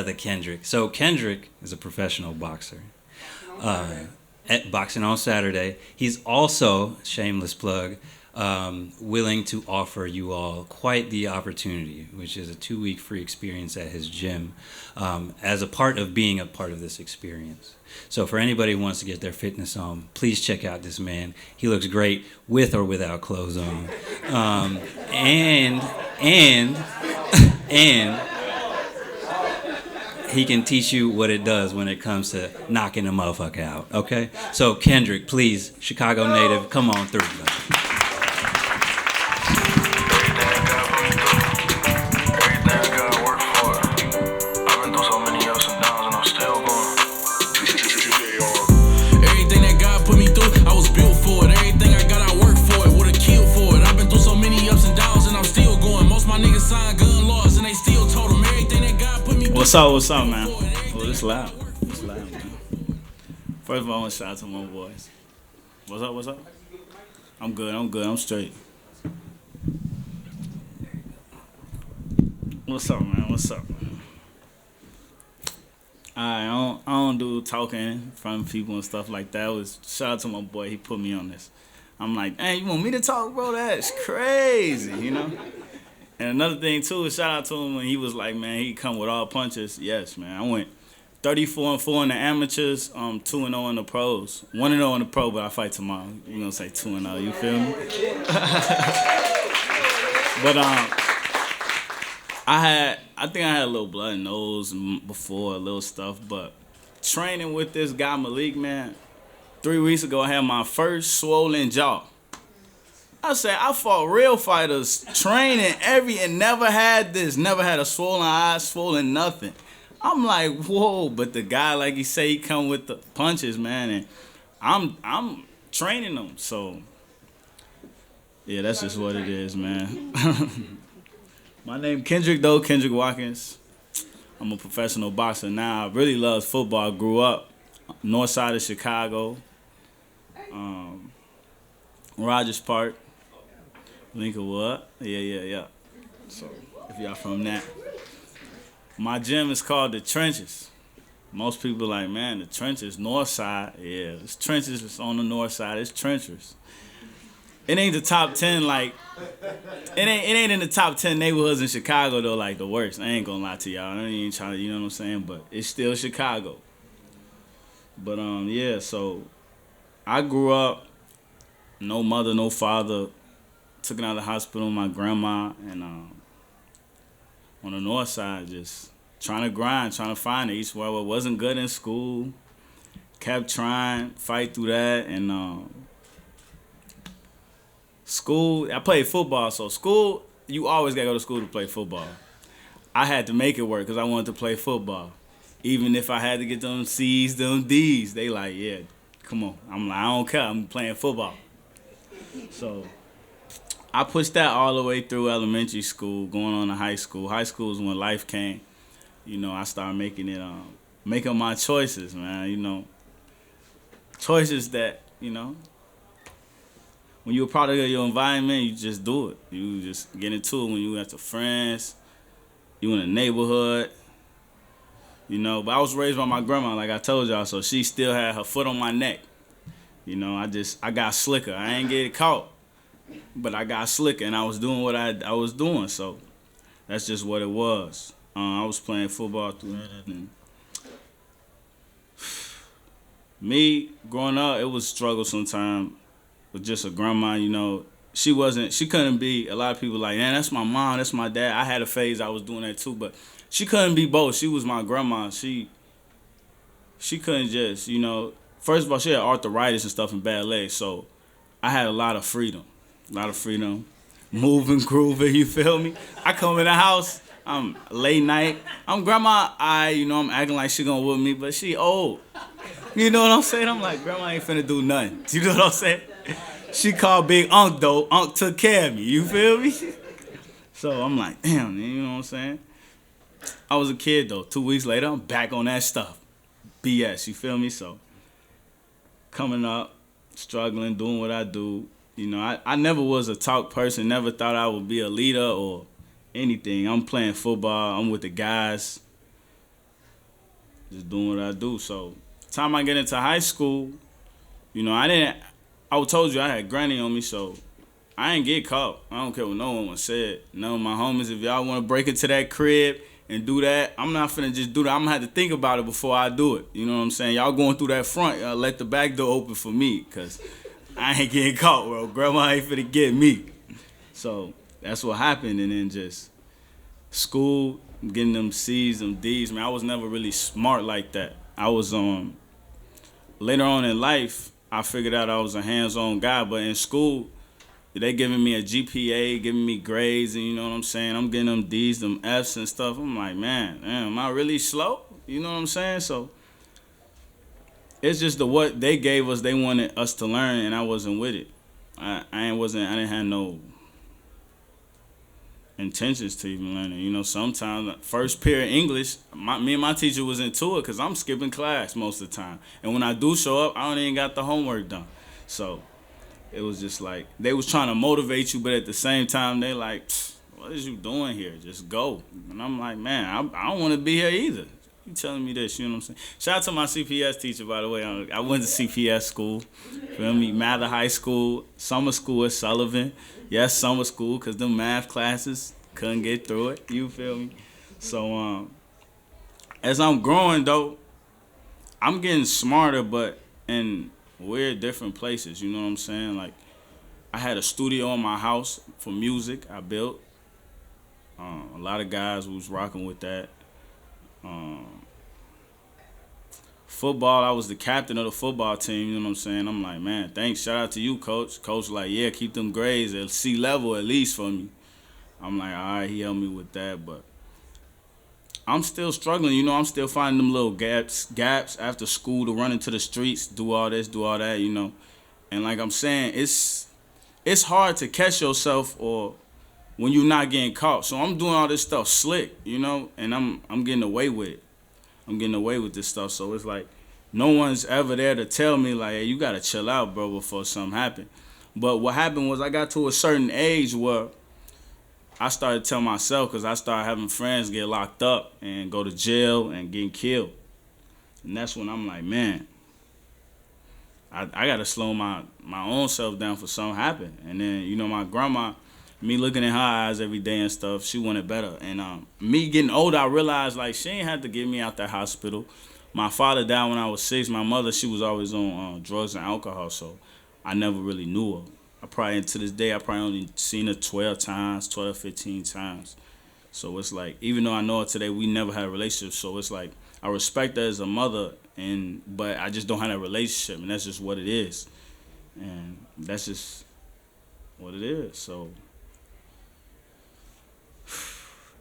brother Kendrick. So Kendrick is a professional boxer. At Boxing on Saturday. He's also, shameless plug, willing to offer you all quite the opportunity, which is a 2-week free experience at his gym, as a part of being a part of this experience. So for anybody who wants to get their fitness on, please check out this man. He looks great with or without clothes on. And he can teach you what it does when it comes to knocking a motherfucker out, okay? So, Kendrick, please, Chicago native, come on through. Everything that God put me through, I was built for it. Everything I got, I worked for it. Would've killed for it. I've been through so many ups and downs, and I'm still going. Most of my niggas signed gun laws, and they still told them everything that God put me through. What's up, man? Oh, it's loud. It's loud, man. First of all, I want to shout out to my boys. What's up? I'm good, I'm straight. What's up, man? What's up? I don't do talking in front of people and stuff like that. It was shout out to my boy, he put me on this. I'm like, hey, you want me to talk, bro? That's crazy, you know? And another thing, too, is shout out to him when he was like, man, he come with all punches. Yes, man. I went 34-4 in the amateurs, 2-0 in the pros. 1-0 in the pro, but I fight tomorrow. You're going to say 2-0, you feel me? But I think I had a little blood and nose before, a little stuff, but training with this guy, Malik, man, 3 weeks ago, I had my first swollen jaw. I said, I fought real fighters, training and never had this, never had a swollen eye, swollen nothing. I'm like, whoa, but the guy, like he say, he come with the punches, man, and I'm training them, so yeah, that's just what it is, man. My name Kendrick, though, Kendrick Watkins. I'm a professional boxer now. I really love football. I grew up north side of Chicago, Rogers Park, Lincolnwood. Yeah. So if y'all from that. My gym is called The Trenches. Most people like, man, The Trenches, north side. Yeah, it's trenches. It's on the north side. It's trenchers. It ain't the top 10, like, it ain't in the top 10 neighborhoods in Chicago, though, like, the worst. I ain't gonna lie to y'all. I ain't trying to, you know what I'm saying? But it's still Chicago. But, yeah, so I grew up, no mother, no father, took it out of the hospital, my grandma, and on the north side, just trying to grind, trying to find it. East West wasn't good in school, kept trying, fight through that, and school, I played football, so school, you always gotta go to school to play football. I had to make it work because I wanted to play football. Even if I had to get them C's, them D's, they like, yeah, come on. I'm like, I don't care, I'm playing football. So I pushed that all the way through elementary school, going on to high school. High school is when life came. You know, I started making my choices, man, you know. Choices that, you know, when you're a product of your environment, you just do it. You just get into it when you have to friends, you in a neighborhood, you know. But I was raised by my grandma, like I told y'all, so she still had her foot on my neck. You know, I got slicker. I ain't get caught, but I got slicker, and I was doing what I was doing, so that's just what it was. I was playing football through that, and me, growing up, it was a struggle sometimes. With just a grandma, you know, she couldn't be, a lot of people like, man, that's my mom, that's my dad. I had a phase I was doing that too, but she couldn't be both. She was my grandma. She couldn't just, you know, first of all, she had arthritis and stuff in bad legs, so I had a lot of freedom, moving, grooving, you feel me? I come in the house, I'm late night, I'm grandma, I'm acting like she gonna whoop me, but she old. You know what I'm saying? I'm like, grandma ain't finna do nothing. You know what I'm saying? She called Big Unc, though. Unc took care of me. You feel me? So I'm like, damn, you know what I'm saying? I was a kid, though. 2 weeks later, I'm back on that stuff. BS, you feel me? So coming up, struggling, doing what I do. You know, I never was a talk person. Never thought I would be a leader or anything. I'm playing football. I'm with the guys. just doing what I do. So, time I get into high school, I told you I had granny on me, so I ain't get caught. I don't care what no one said. None of my homies, if y'all want to break into that crib and do that, I'm not finna just do that. I'm gonna have to think about it before I do it. You know what I'm saying? Y'all going through that front, y'all let the back door open for me, because I ain't getting caught, bro. Grandma ain't finna get me. So that's what happened, and then just school, getting them C's, them D's. Man, I was never really smart like that. I was later on in life, I figured out I was a hands-on guy, but in school, they giving me a GPA, giving me grades, and you know what I'm saying? I'm getting them D's, them F's and stuff. I'm like, man, damn, am I really slow? You know what I'm saying? So it's just what they gave us, they wanted us to learn, and I wasn't with it. I didn't have no intentions to even learn it. Sometimes first period English, me and my teacher was into it because I'm skipping class most of the time. And when I do show up, I don't even got the homework done. So it was just like, they was trying to motivate you, but at the same time, they like, what is you doing here? Just go. And I'm like, man, I don't want to be here either. You telling me this, you know what I'm saying? Shout out to my CPS teacher, by the way. I went to CPS school, feel me? Mather High School, summer school at Sullivan. Yes, summer school, because them math classes, couldn't get through it, you feel me? So, as I'm growing, though, I'm getting smarter, but in weird different places, you know what I'm saying? Like, I had a studio in my house for music I built. A lot of guys was rocking with that. Football, I was the captain of the football team, you know what I'm saying? I'm like, man, thanks, shout out to you, coach. Coach like, yeah, keep them grades at C level at least for me. I'm like, all right, he helped me with that, but I'm still struggling, I'm still finding them little gaps after school to run into the streets, do all this, do all that, And like I'm saying, it's hard to catch yourself or when you're not getting caught. So I'm doing all this stuff slick, and I'm getting away with it. I'm getting away with this stuff. So it's like no one's ever there to tell me like, hey, you gotta chill out, bro, before something happened. But what happened was I got to a certain age where I started telling myself, because I started having friends get locked up and go to jail and getting killed. And that's when I'm like, man, I got to slow my own self down for something happen. And then, my grandma, me looking in her eyes every day and stuff, she wanted better. And me getting older, I realized, like, she ain't had to get me out that hospital. My father died when I was 6. My mother, she was always on drugs and alcohol, so I never really knew her. To this day, I probably only seen her 12, 15 times. So it's like, even though I know her today, we never had a relationship. So it's like, I respect her as a mother, but I just don't have a relationship, and that's just what it is. And that's just what it is. So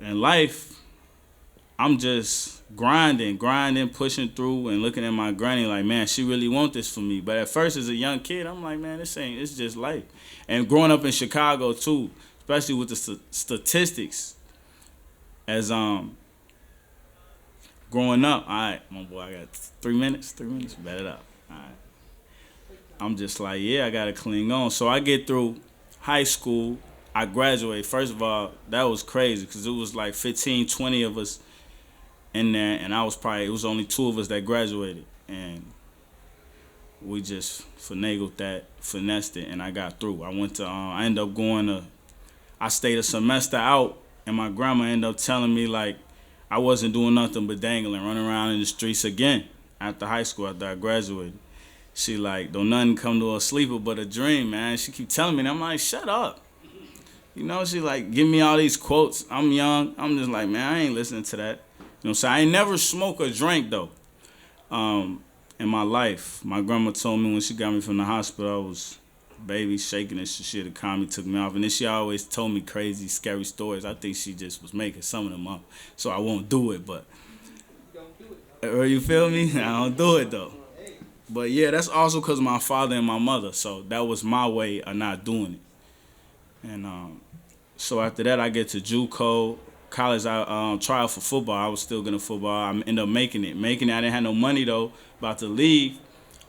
in life, I'm just grinding, pushing through, and looking at my granny like, man, she really want this for me. But at first, as a young kid, I'm like, man, it's just life. And growing up in Chicago too, especially with the statistics, as growing up, all right, my boy, I got 3 minutes, bet it up. All right. I'm just like, yeah, I gotta cling on. So I get through high school, I graduate. First of all, that was crazy because it was like 15, 20 of us in there, and it was only 2 of us that graduated, and we just finessed it, and I got through. I ended up I stayed a semester out, and my grandma ended up telling me like I wasn't doing nothing but dangling, running around in the streets again after high school, after I graduated. She like, don't nothing come to a sleeper but a dream, man. She keep telling me, and I'm like, shut up. She like, give me all these quotes. I'm young. I'm just like, man, I ain't listening to that. So I ain't never smoked or drank, though, in my life. My grandma told me when she got me from the hospital, I was baby shaking and shit. The calm me, took me off. And then she always told me crazy, scary stories. I think she just was making some of them up. So I won't do it, but... You feel me? I don't do it, though. But, yeah, that's also because of my father and my mother. So that was my way of not doing it. And so after that, I get to JUCO. College, I tried for football. I was still good at football. I ended up making it. I didn't have no money, though. About to leave,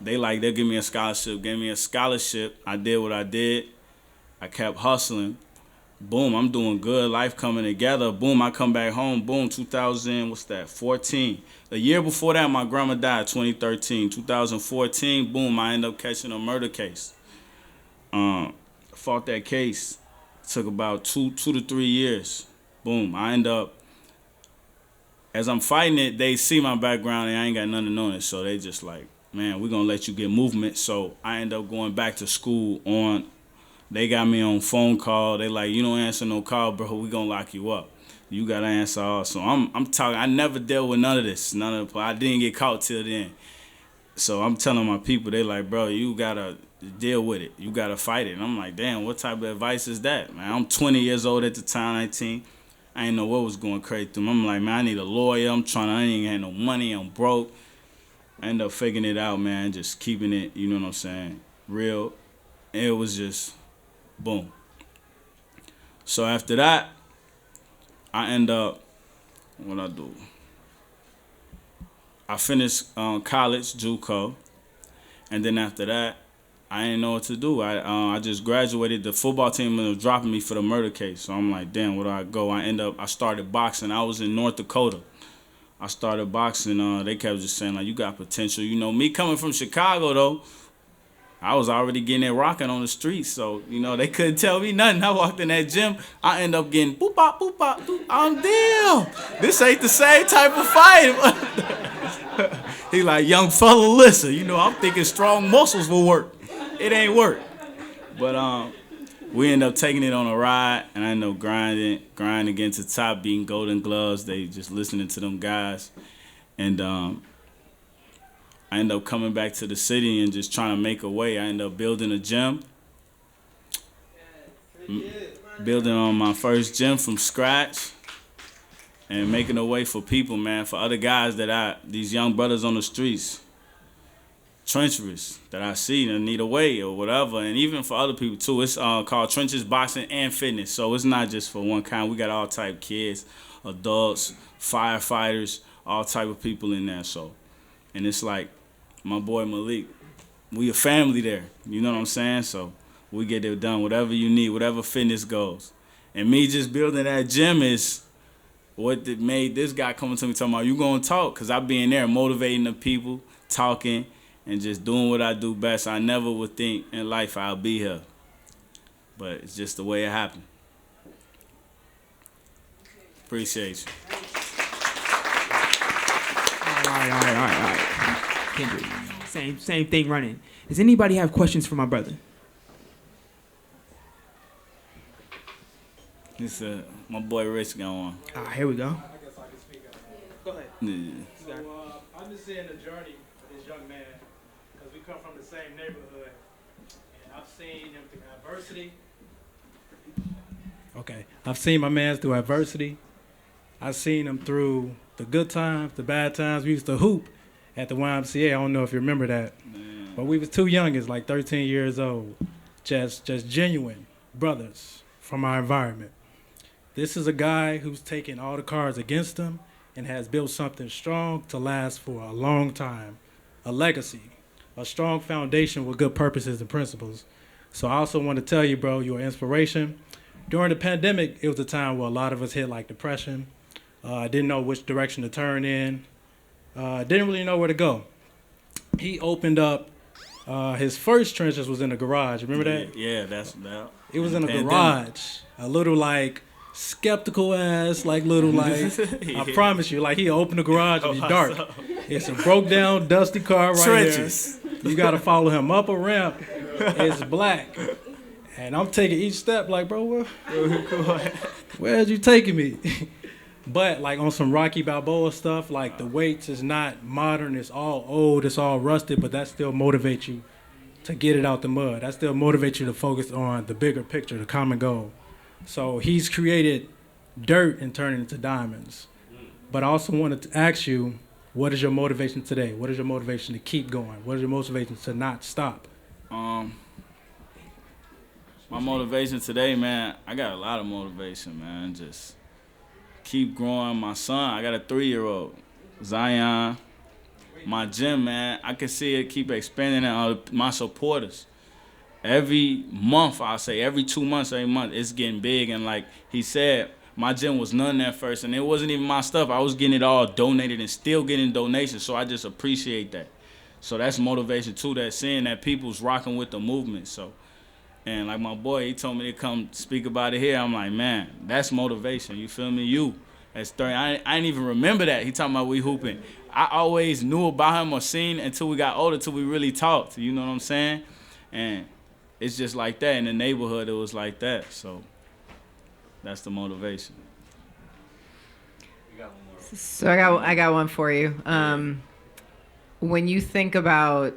they'll give me a scholarship. Gave me a scholarship. I did what I did. I kept hustling. boom, I'm doing good. Life coming together. Boom, I come back home. Boom, 14. The year before that, my grandma died, 2013. 2014, boom, I end up catching a murder case. Fought that case. Took about two to 3 years. Boom, I end up, as I'm fighting it, they see my background and I ain't got nothing on it. So they just like, man, we're going to let you get movement. So I end up going back to school they got me on phone call. They like, you don't answer no call, bro. We gonna lock you up. You gotta answer all. So I'm talking. I never dealt with none of this. I didn't get caught till then. So I'm telling my people, they like, bro, you gotta deal with it. You gotta fight it. And I'm like, damn, what type of advice is that, man? I'm 20 years old at the time, 19. I didn't know what was going crazy through me. I'm like, man, I need a lawyer. I ain't had no money. I'm broke. I end up figuring it out, man. Just keeping it, you know what I'm saying, real. And it was just. Boom. So after that, I end up, what I do? I finished college, JUCO, and then after that, I didn't know what to do. I just graduated. The football team was dropping me for the murder case. So I'm like, damn, where do I go? I started boxing. I was in North Dakota. I started boxing. They kept just saying, like, you got potential. You know, me coming from Chicago, though, I was already getting it rocking on the streets, so, you know, they couldn't tell me nothing. I walked in that gym, I end up getting boop, bop, boop, bop, boop. I'm damn. This ain't the same type of fight. He like, young fella, listen, you know, I'm thinking strong muscles will work. It ain't work. But we end up taking it on a ride, and I end up grinding again to the top, beating Golden Gloves. They just listening to them guys. And I ended up coming back to the city and just trying to make a way. I ended up building a gym. Building on my first gym from scratch. And making a way for people, man. For other guys these young brothers on the streets. Trenchers that I see that need a way or whatever. And even for other people too. It's called Trenches Boxing and Fitness. So it's not just for one kind. We got all type kids, adults, firefighters, all type of people in there. So. And it's like, my boy Malik, we a family there. You know what I'm saying? So we get it done, whatever you need, whatever fitness goes. And me just building that gym is what made this guy coming to me talking about, you gonna talk? Because I be in there motivating the people, talking, and just doing what I do best. I never would think in life I'll be here. But it's just the way it happened. Appreciate you. All right. Kendrick, same thing running. Does anybody have questions for my brother? It's my boy Rich going. Here we go. I guess I can speak up. Go ahead. Yeah. So I'm just seeing the journey of this young man because we come from the same neighborhood, and I've seen him through adversity. Okay, I've seen my man through adversity. I've seen him through the good times, the bad times. We used to hoop at the YMCA. I don't know if you remember that. Man. But we was too young. It's like 13 years old. Just genuine brothers from our environment. This is a guy who's taken all the cards against him and has built something strong to last for a long time. A legacy. A strong foundation with good purposes and principles. So I also want to tell you, bro, you're an inspiration. During the pandemic, it was a time where a lot of us hit like depression. Didn't know which direction to turn in. Didn't really know where to go. He opened up his first trenches was in the garage. Remember that? Yeah, that's that. It was in a garage. A little like skeptical ass, like little like Yeah. I promise you, like he opened the garage and it's dark. It's a broke down, dusty car right Trenches. there. You gotta follow him up a ramp. It's black. And I'm taking each step like, bro, where's you taking me? But like on some Rocky Balboa stuff, like the weights is not modern, it's all old, it's all rusted, but that still motivates you to get it out the mud. That still motivates you to focus on the bigger picture, the common goal. So he's created dirt and turned it into diamonds. But I also wanted to ask you, what is your motivation today? What is your motivation to keep going? What is your motivation to not stop? My motivation today, man, I got a lot of motivation, man. Just keep growing. My son, I got a 3-year-old, Zion. My gym, man, I can see it keep expanding on my supporters. every month, I'll say every 2 months, every month, it's getting big. And like he said, my gym was none at first, and it wasn't even my stuff. I was getting it all donated and still getting donations, so I just appreciate that. So that's motivation too, that seeing that people's rocking with the movement. So, and like my boy, he told me to come speak about it here. I'm like, man, that's motivation. You feel me? You, as 30, I didn't even remember that. He talking about we hooping. I always knew about him or seen until we got older, till we really talked. You know what I'm saying? And it's just like that. In the neighborhood, it was like that. So that's the motivation. So I got one for you. When you think about,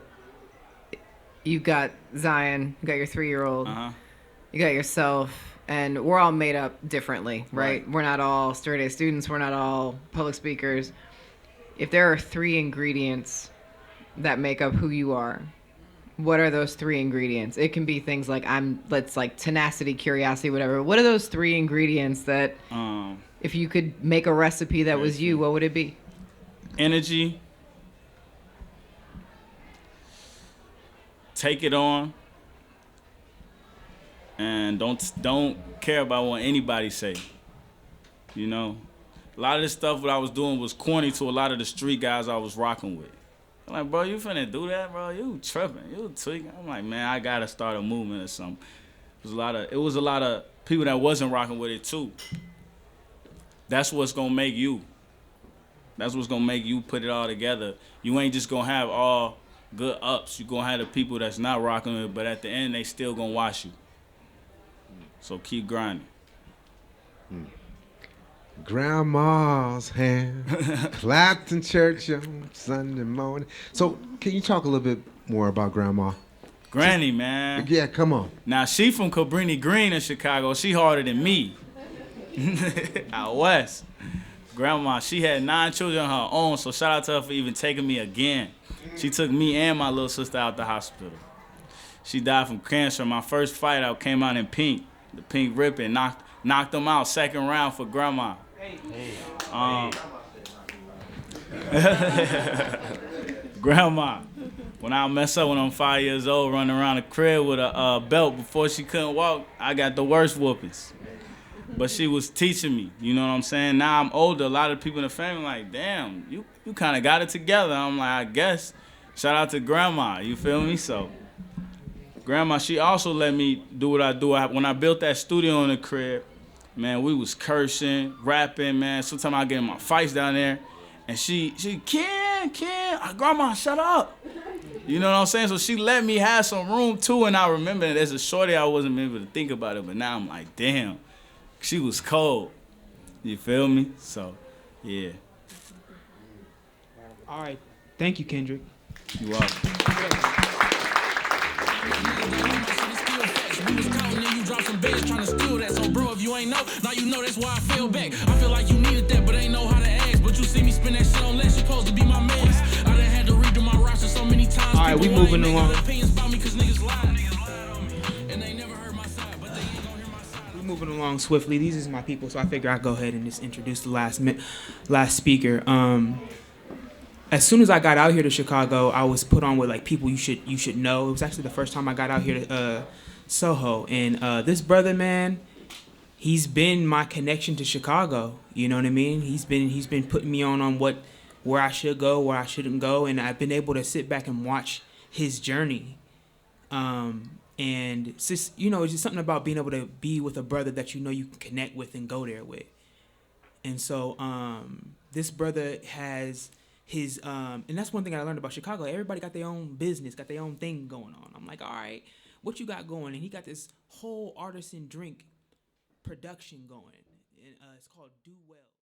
you got Zion, you got your 3-year-old, you got yourself, and we're all made up differently, right? We're not all straight A students. We're not all public speakers. If there are 3 ingredients that make up who you are, what are those 3 ingredients? It can be things like tenacity, curiosity, whatever. What are those 3 ingredients that, if you could make a recipe that was you, what would it be? Energy. Take it on. And don't care about what anybody say. You know? A lot of this stuff what I was doing was corny to a lot of the street guys I was rocking with. I'm like, bro, you finna do that, bro? You tripping. You tweaking. I'm like, man, I gotta start a movement or something. It was a lot of people that wasn't rocking with it too. That's what's gonna make you. That's what's gonna make you put it all together. You ain't just gonna have all good ups. You gonna have the people that's not rocking with it, but at the end they still gonna watch you. So keep grinding. Grandma's hand clapped in church on Sunday morning. So can you talk a little bit more about Grandma? Granny, man. Yeah, come on. Now, she from Cabrini Green in Chicago. She harder than me. Out west. Grandma, she had 9 children of her own, so shout out to her for even taking me again. She took me and my little sister out the hospital. She died from cancer. My first fight out came out in pink. The pink ribbon knocked them out 2nd round for Grandma. Grandma, when I mess up when I'm 5 years old, running around the crib with a belt before she couldn't walk, I got the worst whoopings. But she was teaching me, you know what I'm saying? Now I'm older, a lot of people in the family like, damn, you kind of got it together. I'm like, I guess. Shout out to Grandma, you feel me? So, Grandma, she also let me do what I do. When I built that studio in the crib, man, we was cursing, rapping, man. Sometimes I get in my fights down there. And she, Grandma, shut up. You know what I'm saying? So she let me have some room too. And I remember that as a shorty, I wasn't able to think about it. But now I'm like, damn, she was cold. You feel me? So, yeah. All right. Thank you, Kendrick. You welcome. We was counting and you dropped some beds trying to steal that. So bro, if you ain't know, now you know that's why I feel back. I feel like you needed that, but ain't know how to ask. But you see me spin that shit on less, you supposed to be my mans. I done had to read through my roster so many times. All right, we moving along. We moving along swiftly. These is my people, so I figure I'd go ahead and just introduce the last speaker. As soon as I got out here to Chicago, I was put on with like people you should know. It was actually the first time I got out here to Soho, and this brother, man, he's been my connection to Chicago. You know what I mean? He's been putting me on where I should go, where I shouldn't go, and I've been able to sit back and watch his journey. And it's just, it's just something about being able to be with a brother that you know you can connect with and go there with. And so this brother has his and that's one thing I learned about Chicago. Everybody got their own business, got their own thing going on. I'm like, all right, what you got going? And he got this whole artisan drink production going. And it's called Do Well.